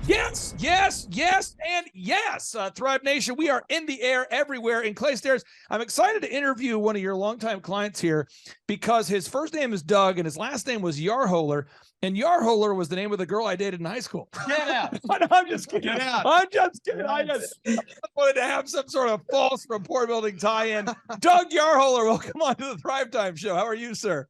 Yes, yes, yes, and yes. Thrive Nation, we are in the air everywhere. In Clay Stairs, I'm excited to interview one of your longtime clients here because his first name is Doug and his last name was Yarholer. And Yarholer was the name of the girl I dated in high school. Get out. I'm just kidding. Get out. I'm just kidding. I just wanted to have some sort of false rapport building tie-in. Doug Yarholer, welcome on to the Thrivetime show. How are you, sir?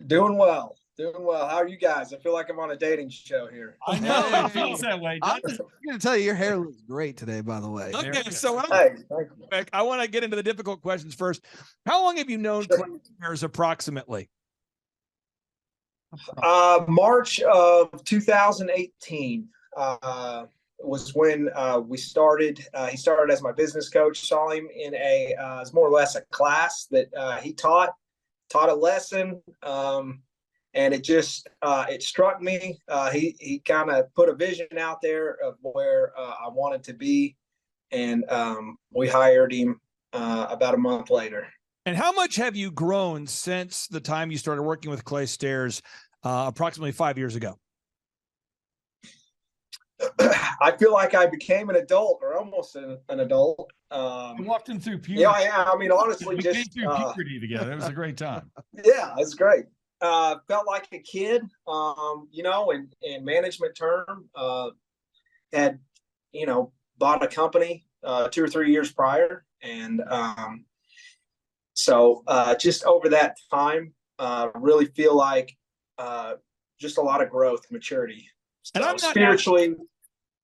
Doing well. Doing well. How are you guys? I feel like I'm on a dating show here. I know. It feels that way. I'm going to tell you, your hair looks great today, by the way. Okay, so Hey, I want to get into the difficult questions first. How long have you known Clay Stairs approximately? March of 2018 was when we started. He started as my business coach. Saw him in it's more or less a class that he taught a lesson. And it just it struck me. He kind of put a vision out there of where I wanted to be, and we hired him about a month later. And how much have you grown since the time you started working with Clay Stairs approximately 5 years ago? I feel like I became an adult, or almost an adult. You walked him through puberty. Yeah. I mean, honestly, we just came through puberty together. It was a great time. Yeah, it's great. Felt like a kid, in management term, had, bought a company 2 or 3 years prior. And so just over that time, really feel like just a lot of growth, maturity. So and I'm not spiritually,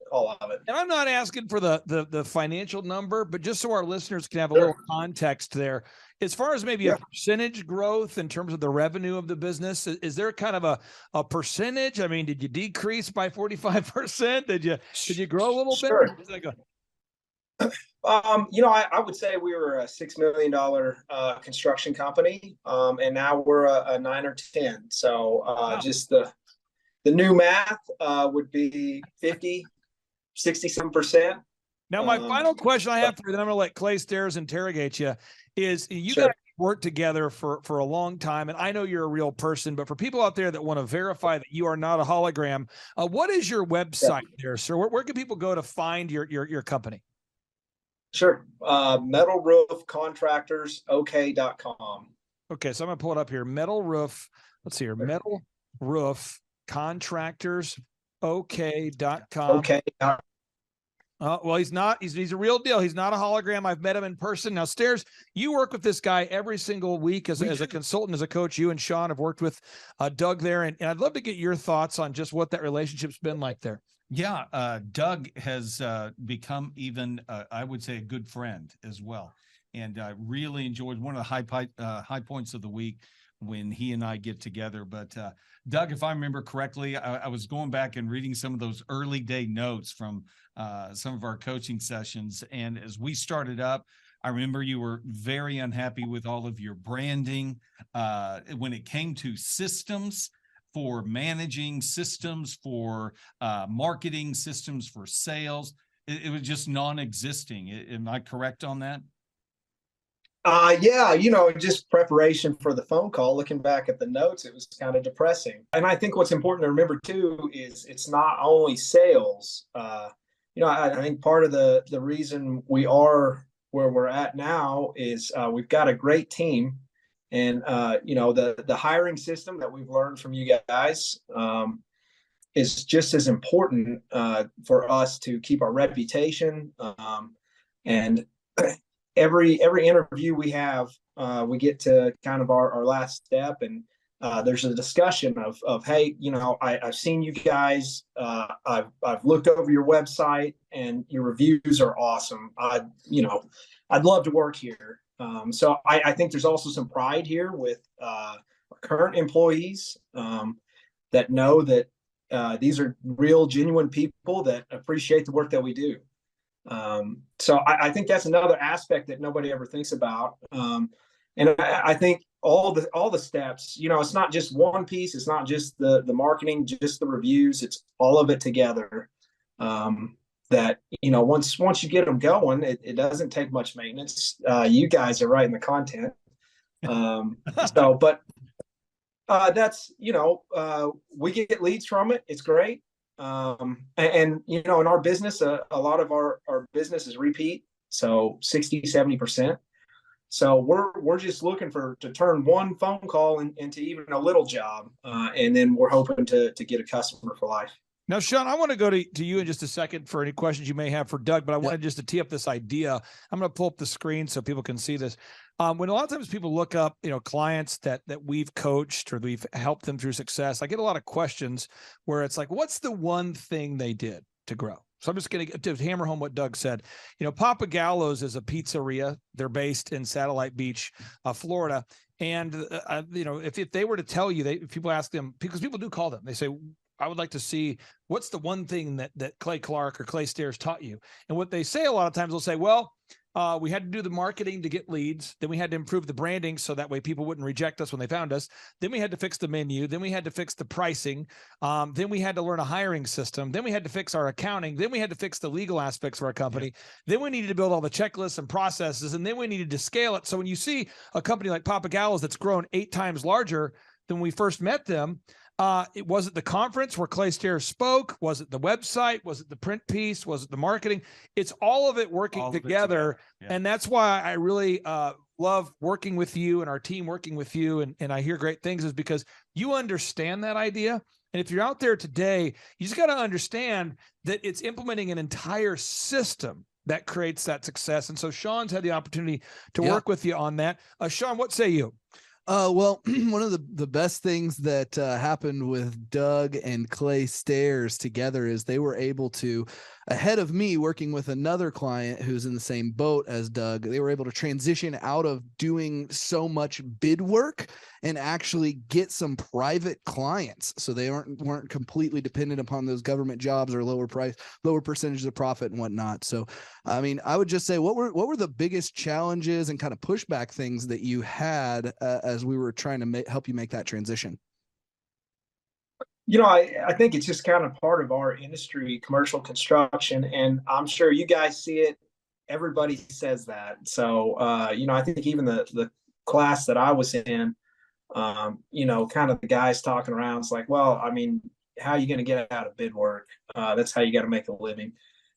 all of it. And I'm not asking for the financial number, but just so our listeners can have a little context there. As far as maybe a percentage growth in terms of the revenue of the business, is there kind of a percentage? I mean, did you decrease by 45%? Did you grow a little bit? I would say we were a $6 million construction company, and now we're a 9 or 10. So wow. Just the new math would be 67%. Now, my final question I have for you, then I'm going to let Clay Stairs interrogate you, is you guys worked together for a long time, and I know you're a real person, but for people out there that want to verify that you are not a hologram, what is your website there, sir? Where can people go to find your company? Sure. Metalroofcontractorsok.com. Okay, so I'm going to pull it up here. Metal Roof Contractorsok.com. Okay. Well, he's not. He's a real deal. He's not a hologram. I've met him in person. Now, Stairs, you work with this guy every single week as a consultant, as a coach. You and Sean have worked with Doug there, and I'd love to get your thoughts on just what that relationship's been like there. Yeah, Doug has become even, I would say, a good friend as well, and I really enjoyed one of the high points of the week when he and I get together. But Doug, if I remember correctly, I was going back and reading some of those early day notes from some of our coaching sessions. And as we started up, I remember you were very unhappy with all of your branding when it came to systems for managing, systems for marketing, systems for sales. It was just non-existing. Am I correct on that? Just preparation for the phone call, looking back at the notes, it was kind of depressing. And I think what's important to remember too is it's not only sales. I think part of the reason we are where we're at now is we've got a great team, and the hiring system that we've learned from you guys is just as important for us to keep our reputation, and every interview we have, we get to kind of our last step, and there's a discussion of hey, I've seen you guys, I've looked over your website, and your reviews are awesome. I'd love to work here. So I think there's also some pride here with our current employees that know that these are real, genuine people that appreciate the work that we do. So I think that's another aspect that nobody ever thinks about. And I think all the steps, it's not just one piece. It's not just the marketing, just the reviews. It's all of it together. That, once you get them going, it doesn't take much maintenance. You guys are writing the content. That's, we get leads from it. It's great. And you know, in our business, a lot of our business is repeat. So 60-70%. So we're just looking to turn one phone call into even a little job. And then we're hoping to get a customer for life. Now, Sean, I want to go to you in just a second for any questions you may have for Doug, but I wanted just to tee up this idea. I'm going to pull up the screen so people can see this. When a lot of times people look up, clients that we've coached or we've helped them through success, I get a lot of questions where it's like, what's the one thing they did to grow? So I'm just going to hammer home what Doug said. Papa Gallo's is a pizzeria. They're based in Satellite Beach, Florida. And, if they were to tell you, if people ask them, because people do call them, they say, I would like to see what's the one thing that Clay Clark or Clay Stairs taught you. And what they say a lot of times, they'll say, well, we had to do the marketing to get leads. Then we had to improve the branding so that way people wouldn't reject us when they found us. Then we had to fix the menu. Then we had to fix the pricing. Then we had to learn a hiring system. Then we had to fix our accounting. Then we had to fix the legal aspects of our company. Then we needed to build all the checklists and processes. And then we needed to scale it. So when you see a company like Papa Gallo's that's grown 8 times larger than when we first met them, was it the conference where Clay Stairs spoke? Was it the website? Was it the print piece? Was it the marketing? It's all of it working together. Yeah. And that's why I really love working with you and our team working with you. And I hear great things is because you understand that idea. And if you're out there today, you just got to understand that it's implementing an entire system that creates that success. And so Sean's had the opportunity to work with you on that. Sean, what say you? Well, one of the best things that happened with Doug and Clay Stairs together is they were able to, ahead of me working with another client who's in the same boat as Doug, they were able to transition out of doing so much bid work and actually get some private clients. So they weren't completely dependent upon those government jobs or lower percentages of profit and whatnot. So, I mean, I would just say, what were the biggest challenges and kind of pushback things that you had as we were trying to help you make that transition? I think it's just kind of part of our industry, commercial construction, and I'm sure you guys see it. Everybody says that. So, I think even the class that I was in, kind of the guys talking around, it's like, well, I mean, how are you going to get out of bid work? That's how you got to make a living.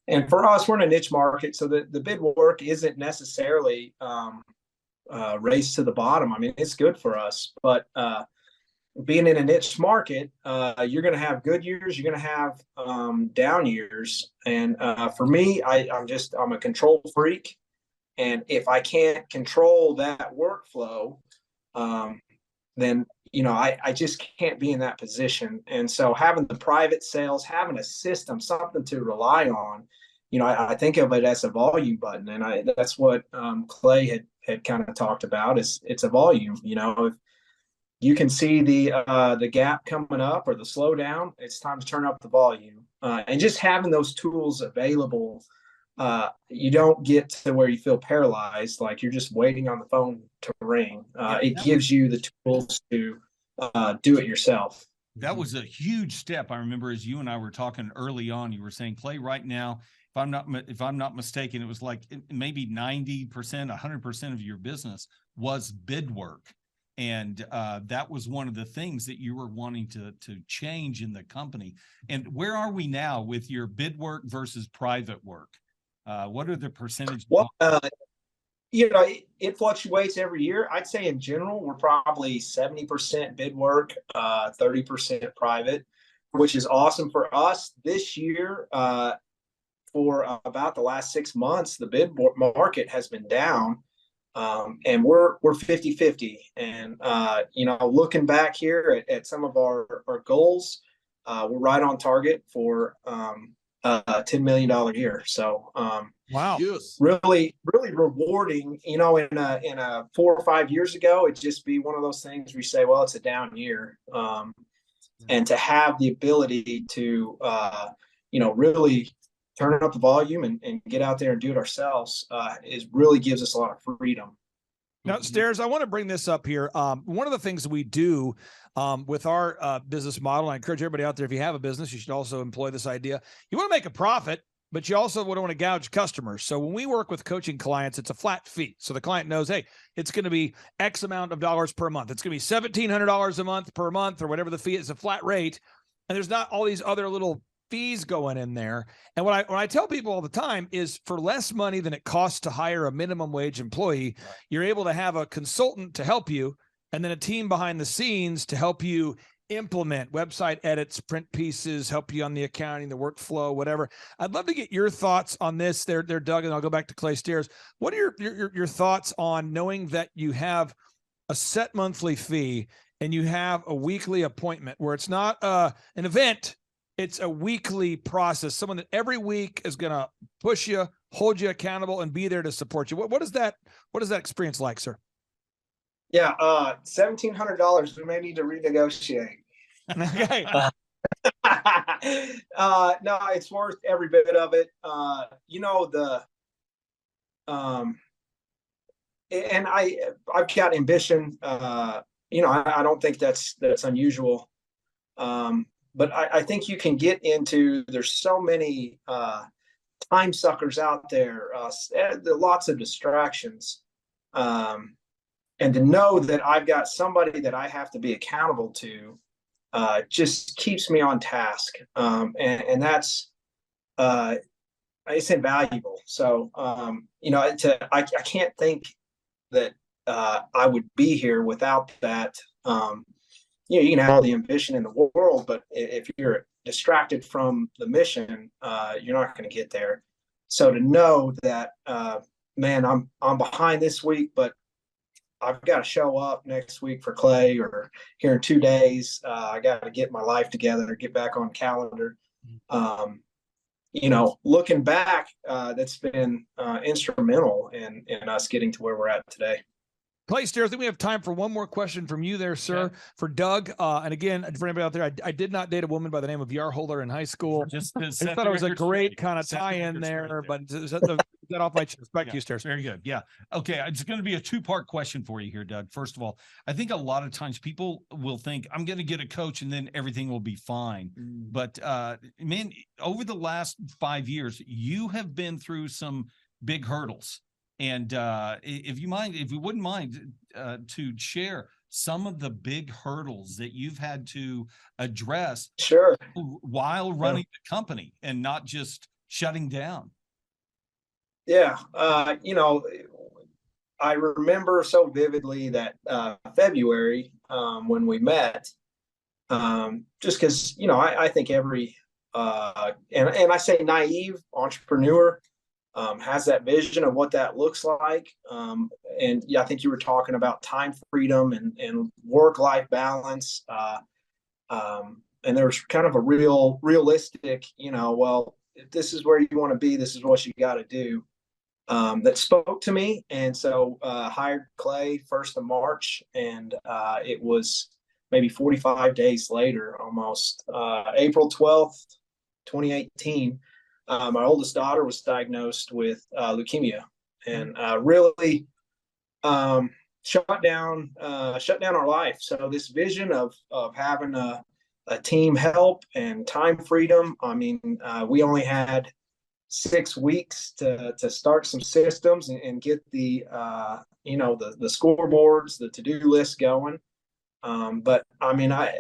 And for us, we're in a niche market, so the bid work isn't necessarily race to the bottom. I mean, it's good for us, but being in a niche market, you're going to have good years, you're going to have down years. And for me, I'm a control freak. And if I can't control that workflow, then, I just can't be in that position. And so having the private sales, having a system, something to rely on, I think of it as a volume button. And that's what Clay had kind of talked about is it's a volume, if you can see the gap coming up or the slowdown, it's time to turn up the volume. And just having those tools available, you don't get to where you feel paralyzed, like you're just waiting on the phone to ring. It gives you the tools to do it yourself. That was a huge step. I remember as you and I were talking early on, you were saying, Clay, right now, if I'm not mistaken, it was like maybe 90%, 100% of your business was bid work. And that was one of the things that you were wanting to change in the company. And where are we now with your bid work versus private work? What are the percentages? Well, it fluctuates every year. I'd say in general, we're probably 70% bid work, 30% private, which is awesome for us. This year, for about the last 6 months, the bid market has been down. And we're 50-50. And, looking back here at some of our goals, we're right on target for a $10 million year. So, wow, really, really rewarding, in a 4 or 5 years ago, it'd just be one of those things where you say, well, it's a down year. And to have the ability to, really turn up the volume and get out there and do it ourselves really gives us a lot of freedom. Now, Stairs, I want to bring this up here. One of the things that we do with our business model, I encourage everybody out there, if you have a business, you should also employ this idea. You want to make a profit, but you also don't want to gouge customers. So when we work with coaching clients, it's a flat fee. So the client knows, hey, it's going to be X amount of dollars per month. It's going to be $1,700 a month per month or whatever the fee is, a flat rate. And there's not all these other little fees going in there. And what I tell people all the time is, for less money than it costs to hire a minimum wage employee, you're able to have a consultant to help you, and then a team behind the scenes to help you implement website edits, print pieces, help you on the accounting, the workflow, whatever. I'd love to get your thoughts on this there, Doug, and I'll go back to Clay Stairs. What are your thoughts on knowing that you have a set monthly fee and you have a weekly appointment where it's not an event, it's a weekly process, someone that every week is going to push you, hold you accountable, and be there to support you? What is that experience like, sir? Yeah, $1,700. We may need to renegotiate. Okay. No, it's worth every bit of it. And I've got ambition. I don't think that's unusual. But I think you can get into, there's so many time suckers out there, lots of distractions. And to know that I've got somebody that I have to be accountable to just keeps me on task. And that's, it's invaluable. So, I can't think that I would be here without that. You can have all the ambition in the world, but if you're distracted from the mission, you're not going to get there. So to know that, man, I'm behind this week, but I've got to show up next week for Clay, or here in 2 days. I got to get my life together, get back on calendar. Looking back, that's been instrumental in us getting to where we're at today. Clay Stairs, I think we have time for one more question from you there, sir, for Doug. And again, for anybody out there, I did not date a woman by the name of Yarholer in high school. I just thought it was a great kind of tie-in there, but that off my chest. Back to you, Stairs. Very good. Yeah. Okay. It's going to be a two-part question for you here, Doug. First of all, I think a lot of times people will think, I'm going to get a coach and then everything will be fine. But man, over the last 5 years, you have been through some big hurdles. And if you wouldn't mind to share some of the big hurdles that you've had to address, sure, while running the company and not just shutting down. Yeah. I remember so vividly that February when we met, just because, I think every, and I say naive entrepreneur has that vision of what that looks like. And yeah, I think you were talking about time freedom and work-life balance. And there was kind of a realistic, well, if this is where you want to be, this is what you got to do. That spoke to me. And so hired Clay 1st of March. And it was maybe 45 days later, almost April 12th, 2018. My oldest daughter was diagnosed with leukemia, and really shut down our life. So this vision of having a team help and time freedom. I mean, we only had 6 weeks to start some systems and get the scoreboards, the to-do list going. But I mean, I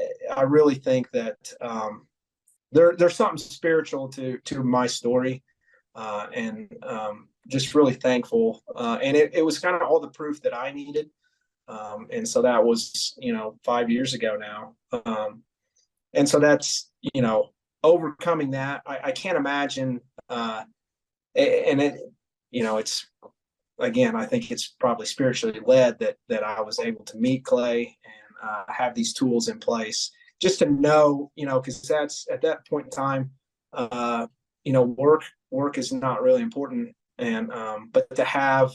really think that there's something spiritual to my story, and just really thankful. And it was kind of all the proof that I needed. And so that was, 5 years ago now. And so that's, overcoming that. I can't imagine. And it, it's, again, I think it's probably spiritually led that I was able to meet Clay and have these tools in place. Just to know, because that's at that point in time, work is not really important. And, but to have,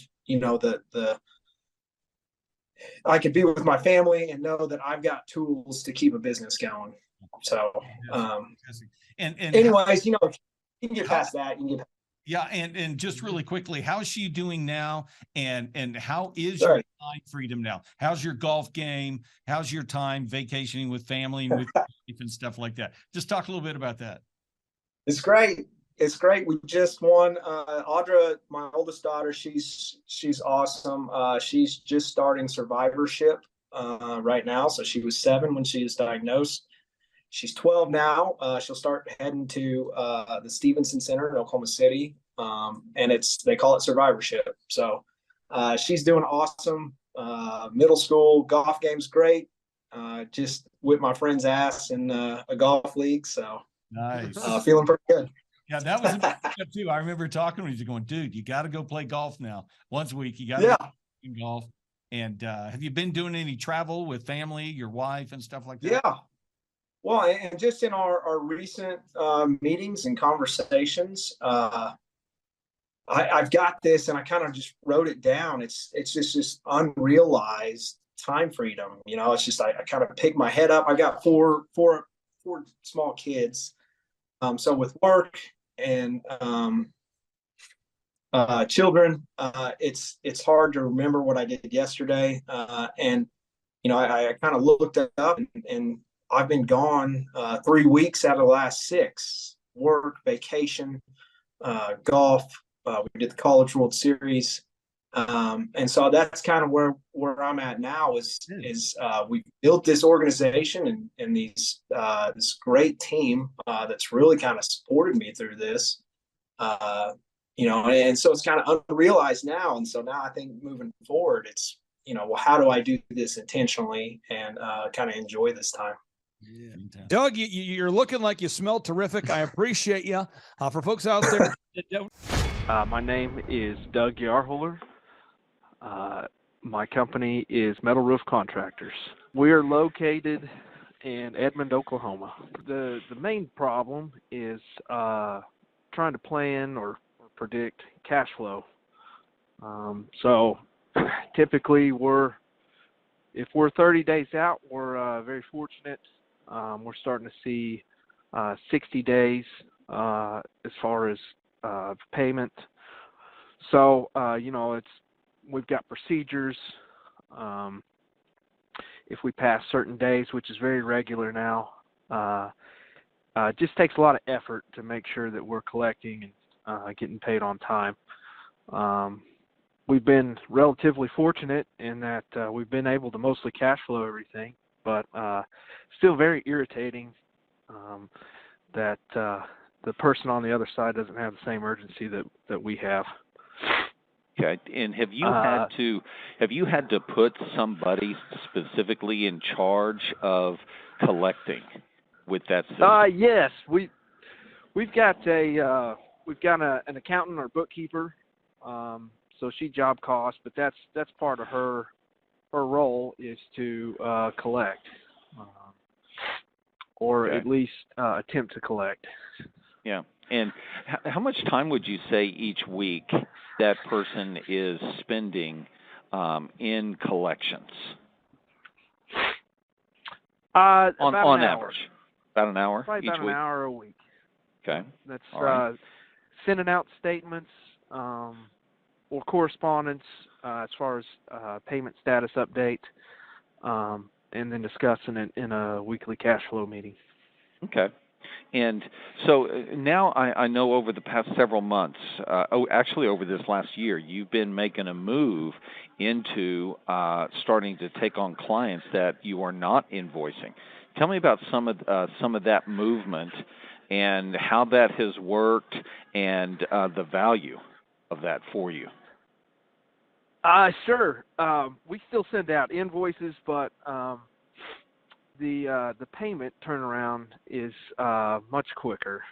I could be with my family and know that I've got tools to keep a business going. So, and anyways, you can get past that. You can get. Yeah. And just really quickly, how's she doing now? And how is your time freedom now? How's your golf game? How's your time vacationing with family and with and stuff like that? Just talk a little bit about that. It's great. It's great. We just won. Audra, my oldest daughter, she's awesome. She's just starting survivorship right now. So she was 7 when she was diagnosed. she's 12 now. She'll start heading to the Stevenson Center in Oklahoma City, and they call it survivorship. So she's doing awesome. Middle school golf game's great. Just whipped my friend's ass in a golf league, so Nice. feeling pretty good. Yeah, that was a big step too. I remember talking to you going, dude, you got to go play golf now. Once a week, you got to go golf. And have you been doing any travel with family, your wife and stuff like that? Yeah. Well, and just in our recent meetings and conversations, I've got this, and I kind of just wrote it down. It's just unrealized time freedom. It's just I kind of pick my head up. I got four small kids. So with work and children, it's hard to remember what I did yesterday. And I kind of looked it up, and I've been gone 3 weeks out of the last 6. Work, vacation, golf. We did the College World Series. And so that's kind of where I'm at now is we built this organization and this great team that's really kind of supported me through this, and so it's kind of unrealized now. And so now I think moving forward, it's, well, how do I do this intentionally and kind of enjoy this time? Yeah. Doug, you're looking like you smell terrific. I appreciate you. For folks out there that don't. My name is Doug Yarholer. My company is Metal Roof Contractors. We are located in Edmond, Oklahoma. The main problem is trying to plan or predict cash flow. So typically if we're 30 days out, we're very fortunate. We're starting to see 60 days as far as payment. So, we've got procedures. If we pass certain days, which is very regular now, it just takes a lot of effort to make sure that we're collecting and getting paid on time. We've been relatively fortunate in that we've been able to mostly cash flow everything, but still very irritating that the person on the other side doesn't have the same urgency that we have. Okay, and have you had to put somebody specifically in charge of collecting with that system? Yes, we've got an accountant or bookkeeper, so she job costs, but that's part of her role is to collect, or at least attempt to collect. Yeah. And how much time would you say each week that person is spending in collections? On average? About an hour Probably each about week? An hour a week. Okay. That's right. Sending out statements or correspondence as far as payment status update, and then discussing it in a weekly cash flow meeting. Okay. And so now I know over the past several months, actually over this last year, you've been making a move into starting to take on clients that you are not invoicing. Tell me about some of that movement and how that has worked and the value of that for you. Sure. We still send out invoices, but the payment turnaround is much quicker.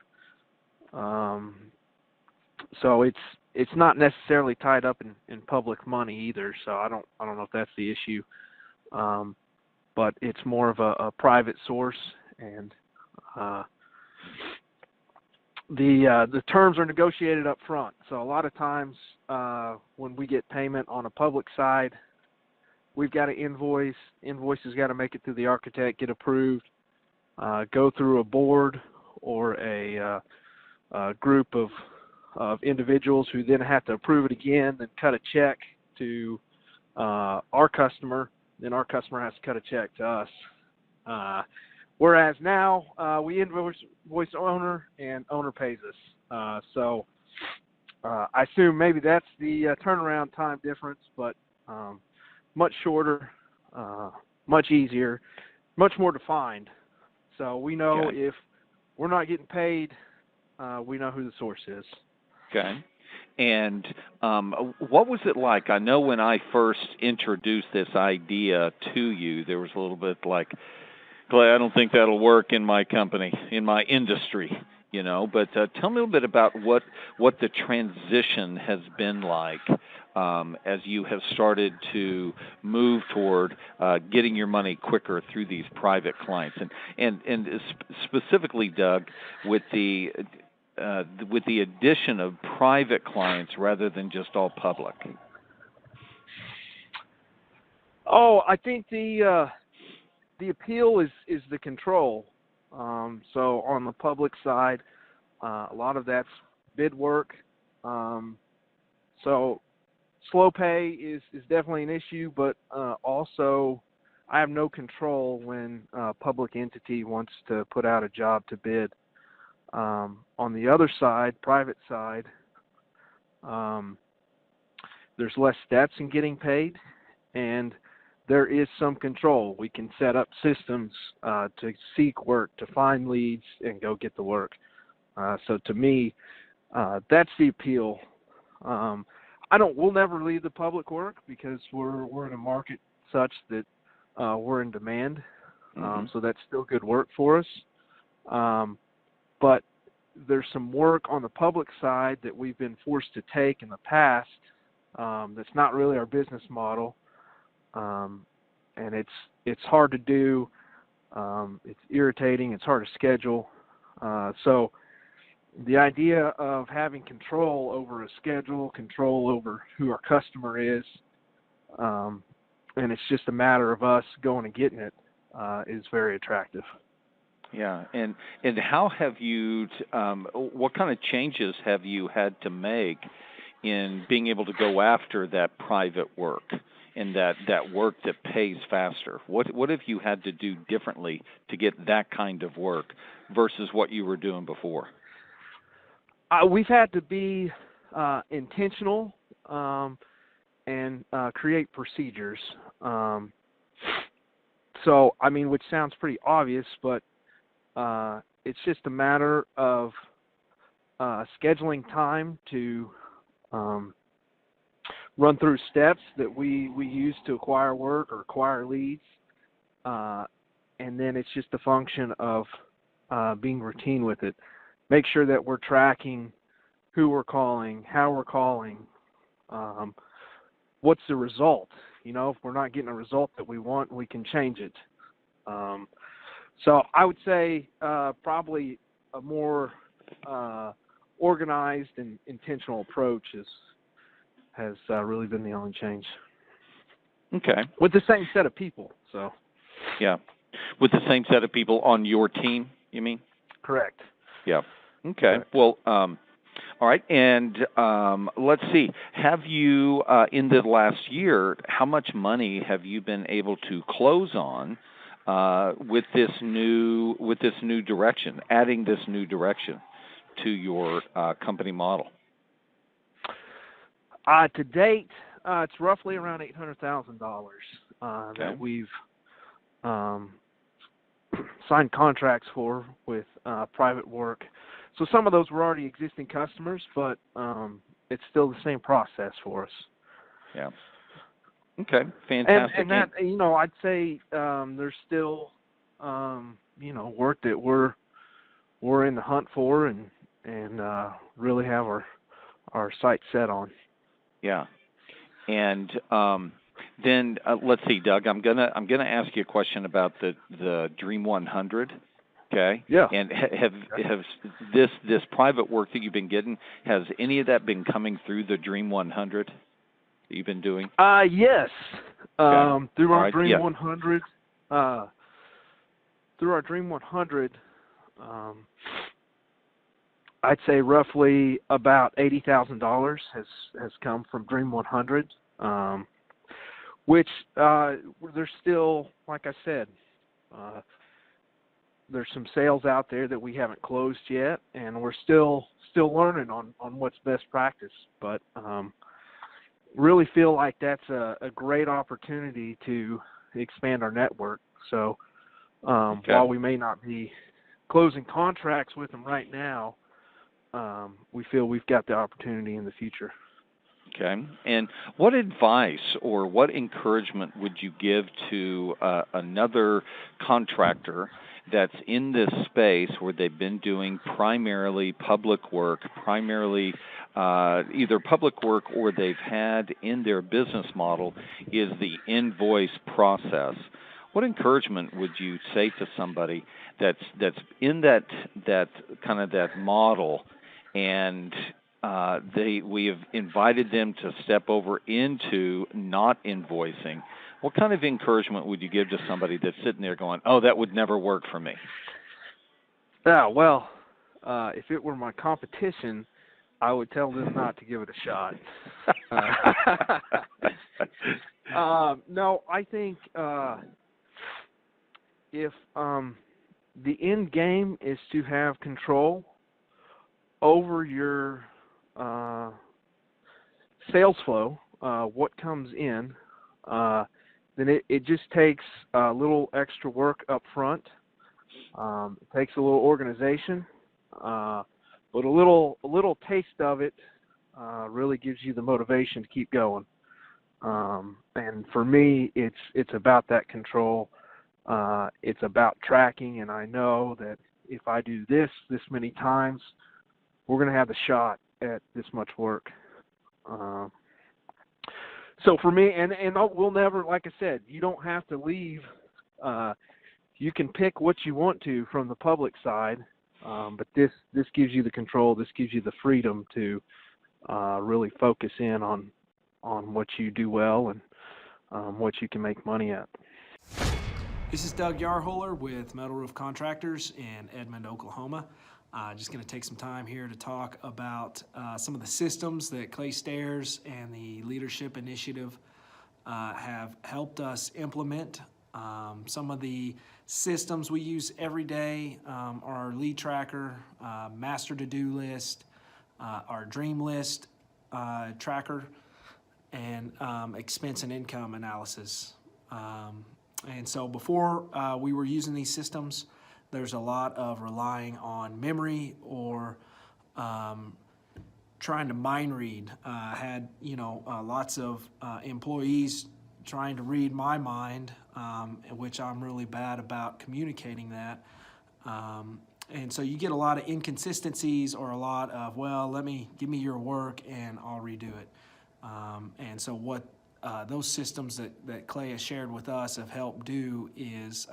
So it's not necessarily tied up in public money either. So I don't know if that's the issue. But it's more of a private source, and the terms are negotiated up front. So a lot of times when we get payment on a public side, we've got an invoice. Invoice has got to make it through the architect, get approved, go through a board or a group of individuals who then have to approve it again, then cut a check to our customer. Then our customer has to cut a check to us. Whereas now we invoice owner and owner pays us. So I assume maybe that's the turnaround time difference, but much shorter, much easier, much more defined. So we know Okay. if we're not getting paid, we know who the source is. Okay. And what was it like? I know when I first introduced this idea to you, there was a little bit like, Clay, I don't think that'll work in my company, in my industry, you know. But tell me a little bit about what the transition has been like as you have started to move toward getting your money quicker through these private clients, and specifically, Doug, with the addition of private clients rather than just all public. Oh, I think the appeal is the control. So on the public side, a lot of that's bid work. So slow pay is definitely an issue, but also I have no control when a public entity wants to put out a job to bid. On the other side, private side, there's less steps in getting paid, and there is some control. We can set up systems to seek work, to find leads, and go get the work. So to me, that's the appeal. We'll never leave the public work because we're in a market such that we're in demand. So that's still good work for us. But there's some work on the public side that we've been forced to take in the past that's not really our business model. And it's hard to do. It's irritating. It's hard to schedule. So the idea of having control over a schedule, control over who our customer is, and it's just a matter of us going and getting it, is very attractive. Yeah, and how have you? What kind of changes have you had to make in being able to go after that private work and that work that pays faster? What have you had to do differently to get that kind of work versus what you were doing before? We've had to be intentional and create procedures. So, I mean, which sounds pretty obvious, but it's just a matter of scheduling time to run through steps that we use to acquire work or acquire leads. And then it's just a function of being routine with it. Make sure that we're tracking who we're calling, how we're calling, what's the result. You know, if we're not getting a result that we want, we can change it. So I would say probably a more organized and intentional approach has really been the only change. Okay. With the same set of people, so. Yeah. With the same set of people on your team, you mean? Correct. Yeah. Okay. Well, all right. And let's see. Have you, in the last year, how much money have you been able to close on with this new direction, adding this new direction to your company model? To date, it's roughly around $800,000 that we've signed contracts for with private work. So some of those were already existing customers, but it's still the same process for us. Yeah. Okay. Fantastic. And that, you know, I'd say there's still, you know, work that we're in the hunt for and really have our sights set on. Yeah. And then let's see, Doug. I'm gonna ask you a question about the Dream 100. Okay. Yeah. And have this private work that you've been getting, has any of that been coming through the Dream 100 that you've been doing? Yes. Okay. Through our right. Dream Yeah. 100. Through our Dream 100. I'd say roughly about $80,000 has come from Dream 100, which there's still, like I said, there's some sales out there that we haven't closed yet, and we're still learning on what's best practice. But really feel like that's a great opportunity to expand our network. So Okay. While we may not be closing contracts with them right now, we feel we've got the opportunity in the future. Okay. And what advice or what encouragement would you give to another contractor that's in this space where they've been doing primarily public work, either public work or they've had in their business model is the invoice process? What encouragement would you say to somebody that's in that kind of that model, and we have invited them to step over into not invoicing? What kind of encouragement would you give to somebody that's sitting there going, "Oh, that would never work for me"? Yeah, well, if it were my competition, I would tell them not to give it a shot. No, I think if the end game is to have control over your sales flow, what comes in, then it just takes a little extra work up front. It takes a little organization, but a little taste of it really gives you the motivation to keep going. And for me, it's about that control. It's about tracking, and I know that if I do this many times, we're going to have a shot at this much work. So for me, and we'll never, like I said, you don't have to leave. You can pick what you want to from the public side, but this gives you the control. This gives you the freedom to really focus in on what you do well and what you can make money at. This is Doug Yarholer with Metal Roof Contractors in Edmond, Oklahoma. Just going to take some time here to talk about some of the systems that Clay Stairs and the Leadership Initiative have helped us implement. Some of the systems we use every day are our lead tracker, master to-do list, our dream list tracker, and expense and income analysis. And so before we were using these systems, there's a lot of relying on memory or trying to mind read. Had lots of employees trying to read my mind, which I'm really bad about communicating that. And so you get a lot of inconsistencies or a lot of, well, give me your work and I'll redo it. And so what those systems that Clay has shared with us have helped do is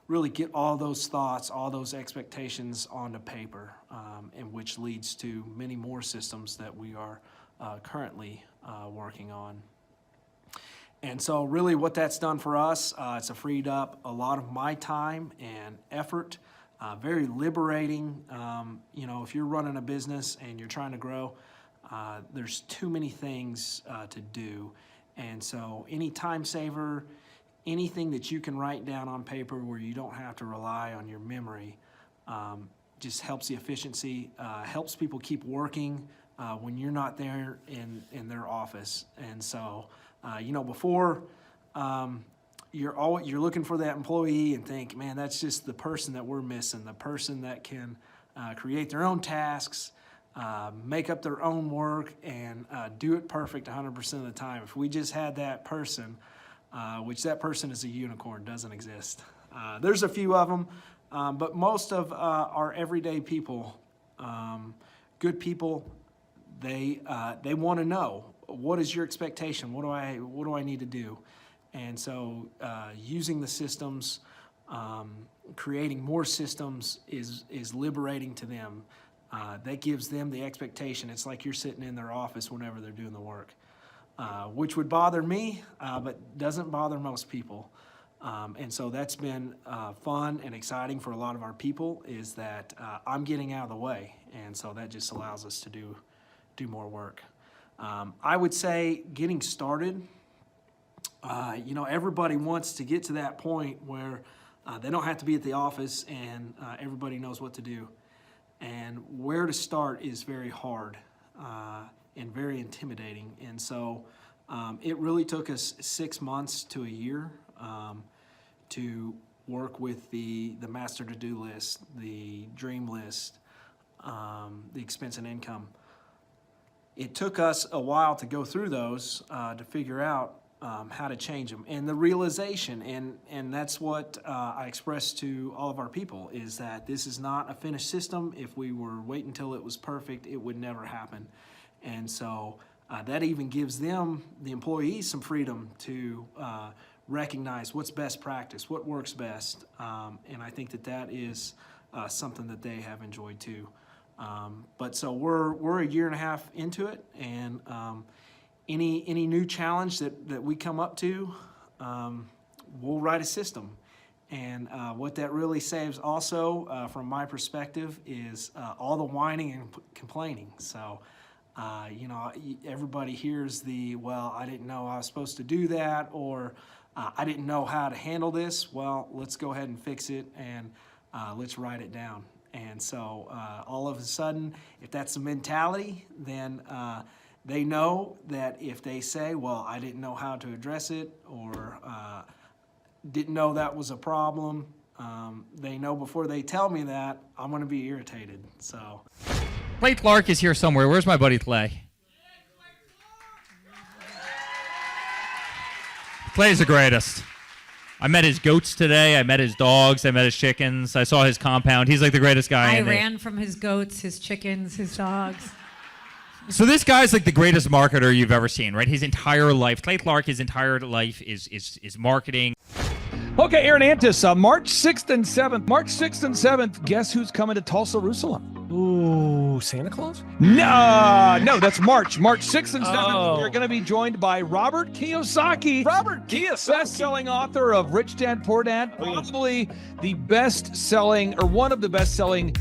really get all those thoughts, all those expectations onto paper, and which leads to many more systems that we are currently working on. And so really what that's done for us, it's freed up a lot of my time and effort, very liberating. If you're running a business and you're trying to grow, there's too many things to do. And so any time saver, anything that you can write down on paper where you don't have to rely on your memory, just helps the efficiency, helps people keep working when you're not there in their office. And so, before you're looking for that employee and think, man, that's just the person that we're missing, the person that can create their own tasks, make up their own work, and do it perfect 100% of the time. If we just had that person, which that person is a unicorn, doesn't exist. There's a few of them, but most of our everyday people, good people, they want to know, what is your expectation? What do I need to do? And so using the systems, creating more systems is liberating to them. That gives them the expectation. It's like you're sitting in their office whenever they're doing the work, which would bother me, but doesn't bother most people. And so that's been fun and exciting for a lot of our people, is that I'm getting out of the way. And so that just allows us to do more work. I would say getting started, everybody wants to get to that point where they don't have to be at the office and everybody knows what to do. And where to start is very hard and very intimidating. And so it really took us 6 months to a year to work with the master to-do list, the dream list, the expense and income. It took us a while to go through those to figure out how to change them. And the realization, and that's what I expressed to all of our people, is that this is not a finished system. If we were waiting until it was perfect, it would never happen. And so that even gives them, the employees, some freedom to recognize what's best practice, what works best. And I think that is something that they have enjoyed too. But so we're a year and a half into it, and any new challenge that we come up to, we'll write a system. And what that really saves also, from my perspective, is all the whining and complaining. So, everybody hears well, I didn't know I was supposed to do that, or I didn't know how to handle this. Well, let's go ahead and fix it, and let's write it down. And so all of a sudden, if that's the mentality, then they know that if they say, well, I didn't know how to address it, or didn't know that was a problem, they know before they tell me that I'm going to be irritated. So Clay Clark is here somewhere. Where's my buddy Clay? Clay's the greatest. I met his goats today. I met his dogs. I met his chickens. I saw his compound. He's like the greatest guy. I ran from his goats, his chickens, his dogs. So this guy's like the greatest marketer you've ever seen, right? His entire life, Clay Clark, his entire life is marketing. Okay, Aaron Antis, March 6th and 7th. March 6th and 7th, guess who's coming to Tulsa, Jerusalem? Ooh, Santa Claus? No, that's March 6th and 7th. Oh. We're going to be joined by Robert Kiyosaki. Robert Kiyosaki. Best-selling author of Rich Dad, Poor Dad. Probably the best-selling, or one of the best-selling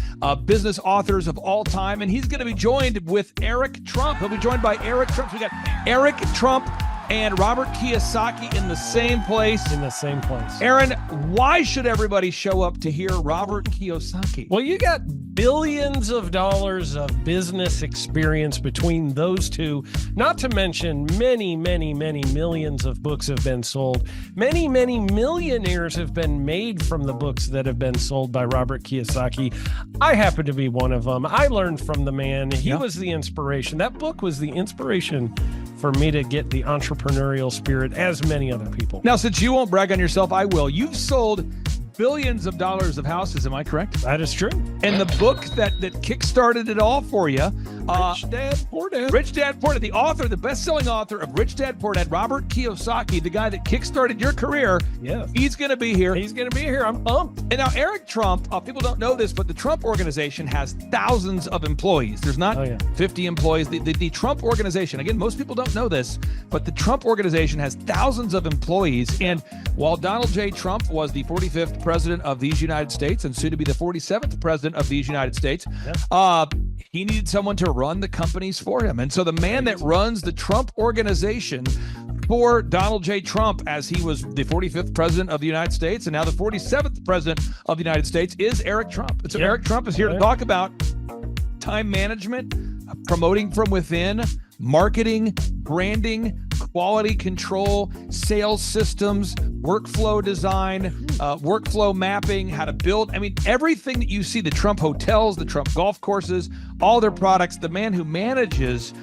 business authors of all time. And he's going to be joined with Eric Trump. He'll be joined by Eric Trump. So we got Eric Trump and Robert Kiyosaki in the same place. Aaron, why should everybody show up to hear Robert Kiyosaki? Well, you got billions of dollars of business experience between those two, not to mention many, many, many millions of books have been sold. Many, many millionaires have been made from the books that have been sold by Robert Kiyosaki. I happen to be one of them. I learned from the man. He was the inspiration. That book was the inspiration for me to get the entrepreneurial spirit, as many other people. Now, since you won't brag on yourself, I will. You've sold billions of dollars of houses, am I correct? That is true. And the book that kickstarted it all for you, Rich Dad, Poor Dad. Rich Dad, Poor Dad, the author, the best-selling author of Rich Dad, Poor Dad, Robert Kiyosaki, the guy that kickstarted your career. Yeah. He's going to be here. I'm pumped. And now Eric Trump, people don't know this, but the Trump organization has thousands of employees. There's not 50 employees. The Trump organization, again, most people don't know this, but the Trump organization has thousands of employees. And while Donald J. Trump was the 45th president of these United States and soon to be the 47th president of these United States, he needed someone to run the companies for him. And so the man that runs the Trump organization for Donald J. Trump, as he was the 45th president of the United States and now the 47th president of the United States, is Eric Trump. And so Eric Trump is here to talk about time management, promoting from within, marketing, branding, quality control, sales systems, workflow design, workflow mapping, how to build. I mean, everything that you see, the Trump hotels, the Trump golf courses, all their products, the man who manages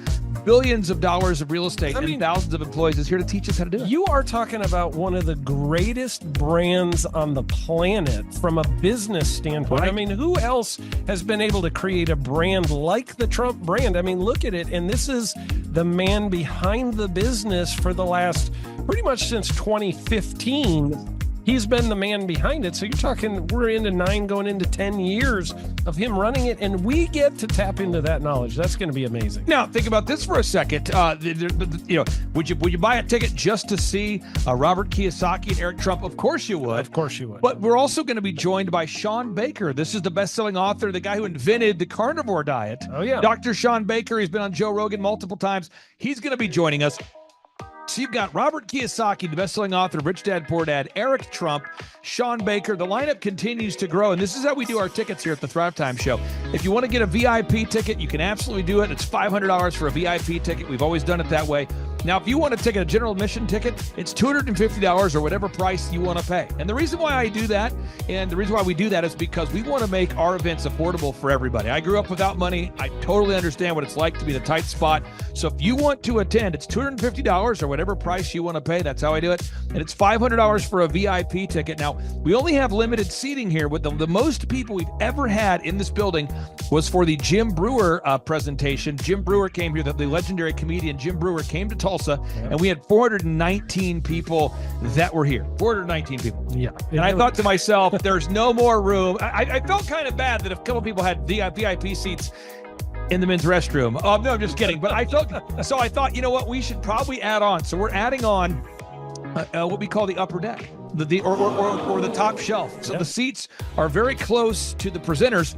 billions of dollars of real estate and thousands of employees is here to teach us how to do it. You are talking about one of the greatest brands on the planet from a business standpoint. Right. I mean, who else has been able to create a brand like the Trump brand? I mean, look at it. And this is the man behind the business for the last, pretty much since 2015. He's been the man behind it. So you're talking, we're into 9 going into 10 years of him running it, and we get to tap into that knowledge. That's going to be amazing. Now, think about this for a second. Would you buy a ticket just to see Robert Kiyosaki and Eric Trump? Of course you would. Of course you would. But we're also going to be joined by Sean Baker. This is the best-selling author, the guy who invented the carnivore diet. Oh, yeah. Dr. Sean Baker. He's been on Joe Rogan multiple times. He's going to be joining us. So you've got Robert Kiyosaki, the best-selling author of Rich Dad, Poor Dad, Eric Trump, Sean Baker. The lineup continues to grow, and this is how we do our tickets here at the Thrivetime Show. If you want to get a VIP ticket, you can absolutely do it. It's $500 for a VIP ticket. We've always done it that way. Now, if you want to take a general admission ticket, it's $250 or whatever price you want to pay. And the reason why I do that, and the reason why we do that, is because we want to make our events affordable for everybody. I grew up without money. I totally understand what it's like to be in a tight spot. So if you want to attend, it's $250 or whatever price you want to pay. That's how I do it. And it's $500 for a VIP ticket. Now, we only have limited seating here. With the most people we've ever had in this building was for the Jim Brewer presentation. Jim Brewer came here, the legendary comedian Jim Brewer came to Tulsa, and we had 419 people that were here. 419 people. Yeah. And I thought to myself, there's no more room. I felt kind of bad that if a couple people had VIP seats in the men's restroom. Oh, no, I'm just kidding. But I thought, you know what, we should probably add on. So we're adding on what we call the upper deck, or the top shelf. So the seats are very close to the presenters,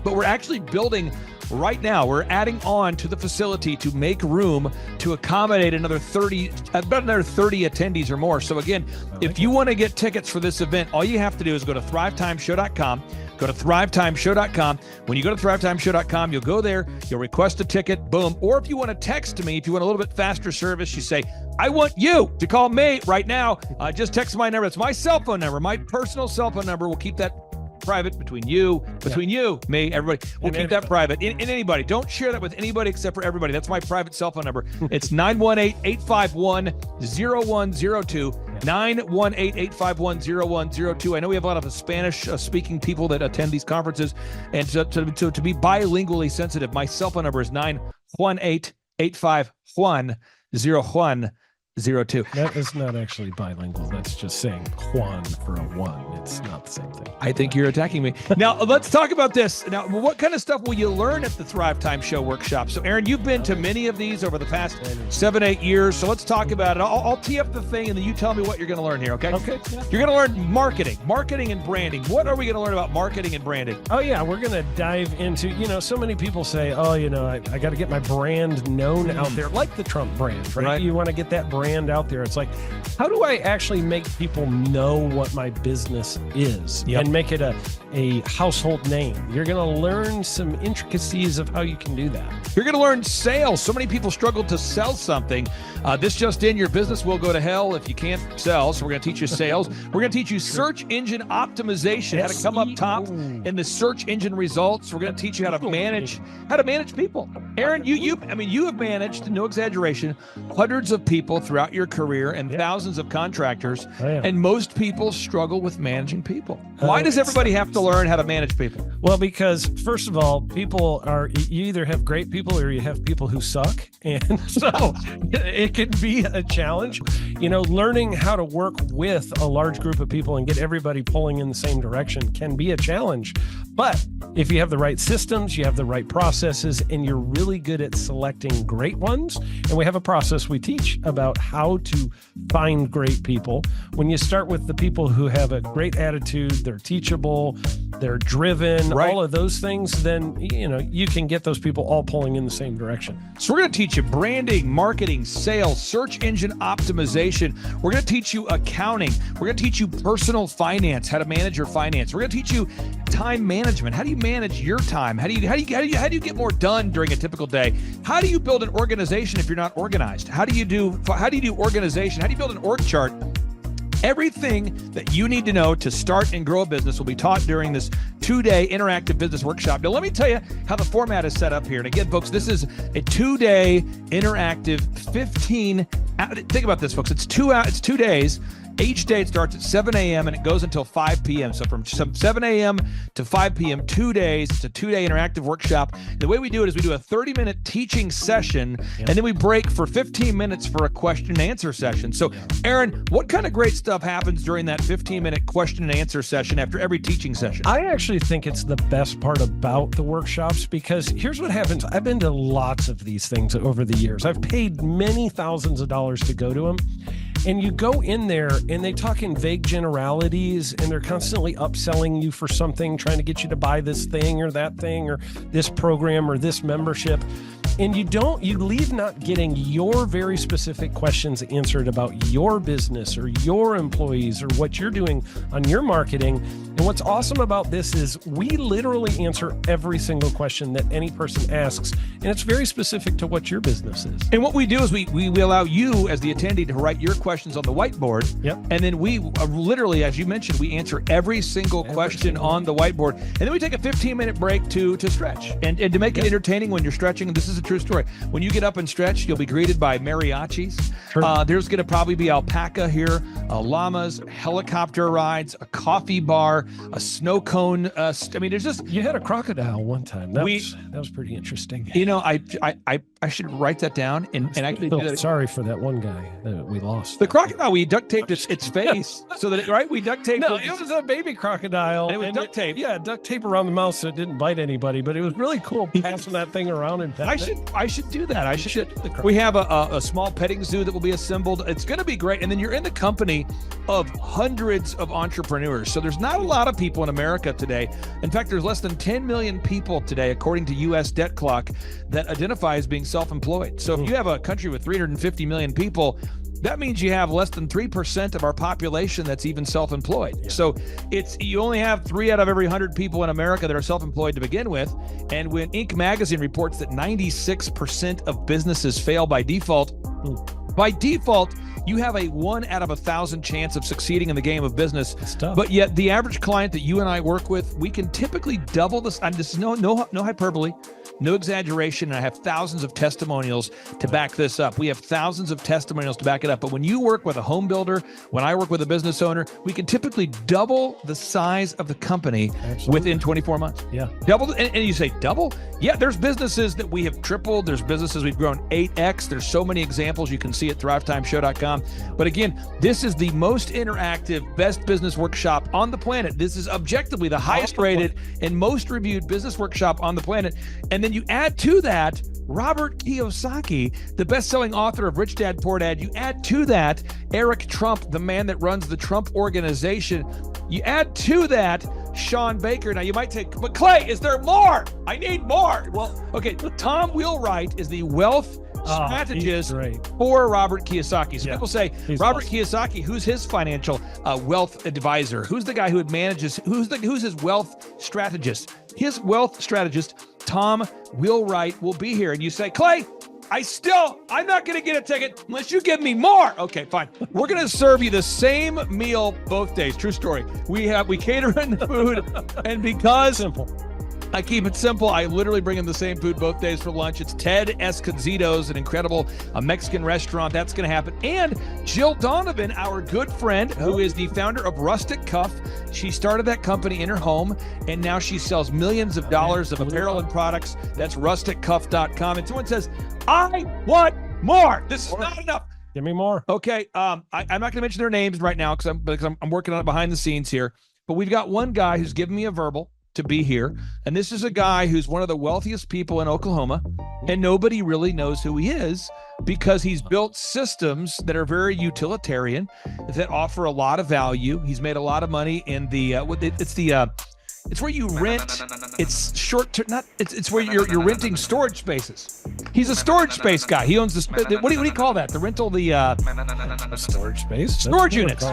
but we're actually building right now. We're adding on to the facility to make room to accommodate about another 30 attendees or more. So again, if you want to get tickets for this event, all you have to do is go to thrivetimeshow.com. Go to thrivetimeshow.com. When you go to thrivetimeshow.com, you'll go there, you'll request a ticket, boom. Or if you want to text me, if you want a little bit faster service, you say, I want you to call me right now. Just text my number. It's my cell phone number, my personal cell phone number. We'll keep that private between you, me, everybody. We'll keep that private. And anybody, don't share that with anybody except for everybody. That's my private cell phone number. It's 918-851-0102. 918-851-0102. I know we have a lot of Spanish speaking people that attend these conferences. And to be bilingually sensitive, my cell phone number is 918-851-0102. That is not actually bilingual. That's just saying Juan for a one. It's not the same thing. I think you're attacking me. Now, let's talk about this. Now, what kind of stuff will you learn at the Thrivetime Show workshop? So, Aaron, you've been to many of these over the past 7-8 years. So let's talk about it. I'll tee up the thing, and then you tell me what you're going to learn here, okay? Okay. Yeah. You're going to learn marketing and branding. What are we going to learn about marketing and branding? Oh, yeah. We're going to dive into, so many people say, I got to get my brand known out there, like the Trump brand, right? You want to get that brand out there. It's like, how do I actually make people know what my business is and make it a household name? You're going to learn some intricacies of how you can do that. You're going to learn sales. So many people struggle to sell something. This just in, your business will go to hell if you can't sell. So we're going to teach you sales. We're going to teach you search engine optimization, how to come up top in the search engine results. We're going to teach you how to manage people. Aaron, you have managed, no exaggeration, hundreds of people throughout your career and thousands of contractors. And most people struggle with managing people. Why does everybody have to learn how to manage people? Well, because first of all, you either have great people or you have people who suck. And so it can be a challenge. Learning how to work with a large group of people and get everybody pulling in the same direction can be a challenge. But if you have the right systems, you have the right processes, and you're really good at selecting great ones, and we have a process we teach about how to find great people. When you start with the people who have a great attitude, they're teachable, they're driven, all of those things, then, you can get those people all pulling in the same direction. So we're going to teach you branding, marketing, sales, search engine optimization. We're going to teach you accounting. We're going to teach you personal finance, how to manage your finance. We're going to teach you time management. How do you manage your time? How do you get more done during a typical day? How do you build an organization if you're not organized? How do you do organization? How do you build an org chart? Everything that you need to know to start and grow a business will be taught during this 2-day interactive business workshop. Now, let me tell you how the format is set up here. And again, folks, this is a 2-day interactive 15. Think about this, folks. It's 2 days. Each day it starts at 7 a.m. and it goes until 5 p.m. So from 7 a.m. to 5 p.m., 2 days. It's a 2-day interactive workshop. The way we do it is we do a 30-minute teaching session, and then we break for 15 minutes for a question and answer session. So, Aaron, what kind of great stuff happens during that 15-minute question and answer session after every teaching session? I actually think it's the best part about the workshops, because here's what happens. I've been to lots of these things over the years. I've paid many thousands of dollars to go to them. And you go in there and they talk in vague generalities, and they're constantly upselling you for something, trying to get you to buy this thing or that thing or this program or this membership. and you leave not getting your very specific questions answered about your business or your employees or what you're doing on your marketing. And what's awesome about this is we literally answer every single question that any person asks, and it's very specific to what your business is. And what we do is we allow you as the attendee to write your questions on the whiteboard. Yep. And then we literally, as you mentioned, we answer every single question on the whiteboard. And then we take a 15-minute break to stretch and to make it entertaining when you're stretching. And this is a true story. When you get up and stretch, you'll be greeted by mariachis. Sure. There's going to probably be alpaca here, llamas, helicopter rides, a coffee bar, a snow cone. There's just... You had a crocodile one time. That was pretty interesting. You know, I should write that down and actually do that. Sorry for that one guy that we lost. The crocodile, we duct taped its face so that we duct taped. No, it was a baby crocodile. And it was duct tape. Yeah, duct tape around the mouth so it didn't bite anybody. But it was really cool passing that thing around and I should do that. I should. We have a small petting zoo that will be assembled. It's going to be great. And then you're in the company of hundreds of entrepreneurs. So there's not a lot of people in America today. In fact, there's less than 10 million people today, according to U.S. Debt Clock, that identify as being self-employed. So if you have a country with 350 million people, that means you have less than 3% of our population that's even self-employed. Yeah. So you only have 3 out of every 100 people in America that are self-employed to begin with. And when Inc. magazine reports that 96% of businesses fail by default, you have a 1 out of 1,000 chance of succeeding in the game of business. But yet the average client that you and I work with, we can typically double this. And this is no hyperbole, no exaggeration. And I have thousands of testimonials to back this up. We have thousands of testimonials to back it up. But when you work with a home builder, when I work with a business owner, we can typically double the size of the company within 24 months. Yeah. Double. And you say double? Yeah, there's businesses that we have tripled. There's businesses we've grown 8x. There's so many examples you can see at thrivetimeshow.com. But again, this is the most interactive, best business workshop on the planet. This is objectively the highest rated and most reviewed business workshop on the planet. And then you add to that Robert Kiyosaki, the best-selling author of Rich Dad, Poor Dad. You add to that Eric Trump, the man that runs the Trump Organization. You add to that Sean Baker. Now you might take, but Clay, is there more? I need more. Well, okay. Tom Wheelwright is the wealth strategist for Robert Kiyosaki. So people say, Robert Kiyosaki, who's his financial wealth advisor? Who's the guy who manages? Who's his wealth strategist? His wealth strategist, Tom Wheelwright, will be here. And you say, Clay, I'm not going to get a ticket unless you give me more. Okay, fine. We're going to serve you the same meal both days. True story. We cater in the food, and because I keep it simple, I literally bring him the same food both days for lunch. It's Ted Escondido's, an incredible Mexican restaurant. That's going to happen. And Jill Donovan, our good friend, who is the founder of Rustic Cuff. She started that company in her home, and now she sells millions of dollars of apparel and products. That's rusticcuff.com. And someone says, I want more. This is not enough. Give me more. Okay. I'm not going to mention their names right now because I'm working on it behind the scenes here. But we've got one guy who's given me a verbal to be here. And this is a guy who's one of the wealthiest people in Oklahoma, and nobody really knows who he is because he's built systems that are very utilitarian, that offer a lot of value. He's made a lot of money in it's where you rent. It's short term. It's where you're renting storage spaces. He's a storage space guy. He owns what do you call that? The rental, storage space, storage units.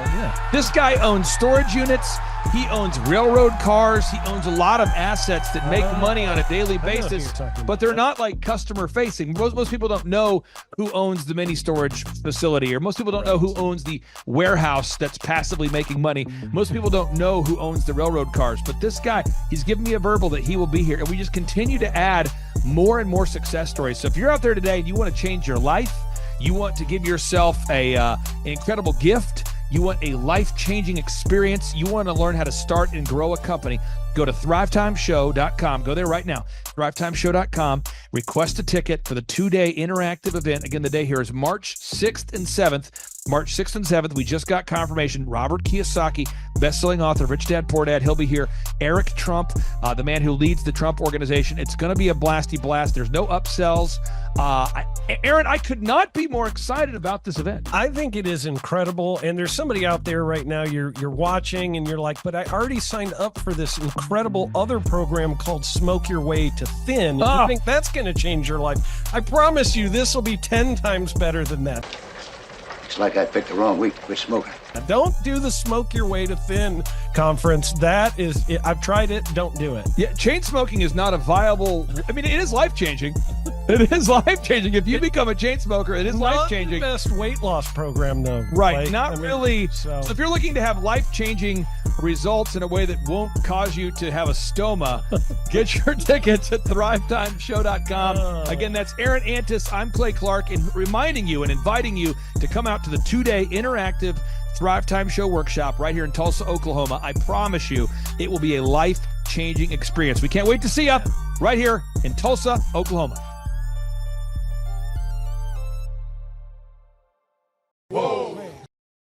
This guy owns storage units. He owns railroad cars. He owns a lot of assets that make money on a daily basis, but they're not like customer facing. Most people don't know who owns the mini storage facility, or most people don't know who owns the warehouse that's passively making money. Most people don't know who owns the railroad cars, but this guy, he's given me a verbal that he will be here, and we just continue to add more and more success stories. So if you're out there today and you want to change your life, you want to give yourself an incredible gift, you want a life-changing experience, you want to learn how to start and grow a company, go to thrivetimeshow.com. Go there right now, thrivetimeshow.com. Request a ticket for the 2-day interactive event. Again, the day here is March 6th and 7th. March 6th and 7th, we just got confirmation. Robert Kiyosaki, best-selling author, Rich Dad, Poor Dad, he'll be here. Eric Trump, the man who leads the Trump Organization. It's going to be a blasty blast. There's no upsells. Aaron, I could not be more excited about this event. I think it is incredible. And there's somebody out there right now, you're watching and you're like, but I already signed up for this incredible other program called Smoke Your Way to Thin. Oh. You think that's going to change your life? I promise you this will be 10 times better than that. Looks like I picked the wrong week to quit smoking. Don't do the Smoke Your Way to Thin conference. That is, I've tried it. Don't do it. Yeah, chain smoking is not a viable. I mean, it is life changing. It is life changing. If you become a chain smoker, it is life changing. Not the best weight loss program, though. Right, Like, not I mean, really. So So if you're looking to have life changing results in a way that won't cause you to have a stoma, get your tickets at thrivetimeshow.com. Again, that's Aaron Antis. I'm Clay Clark, and reminding you and inviting you to come out to the 2-day interactive Thrivetime Show workshop right here in Tulsa, Oklahoma. I promise you it will be a life-changing experience. We can't wait to see you right here in Tulsa, Oklahoma.